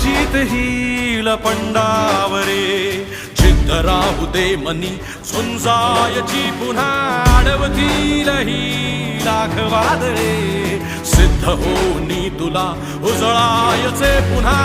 जीत hill पंडावरे जिद्द राहू दे मनी झुंजायची पुन्हा अडवतील ही लाख वादळे सिद्ध होनी तुला उजळायचे पुन्हा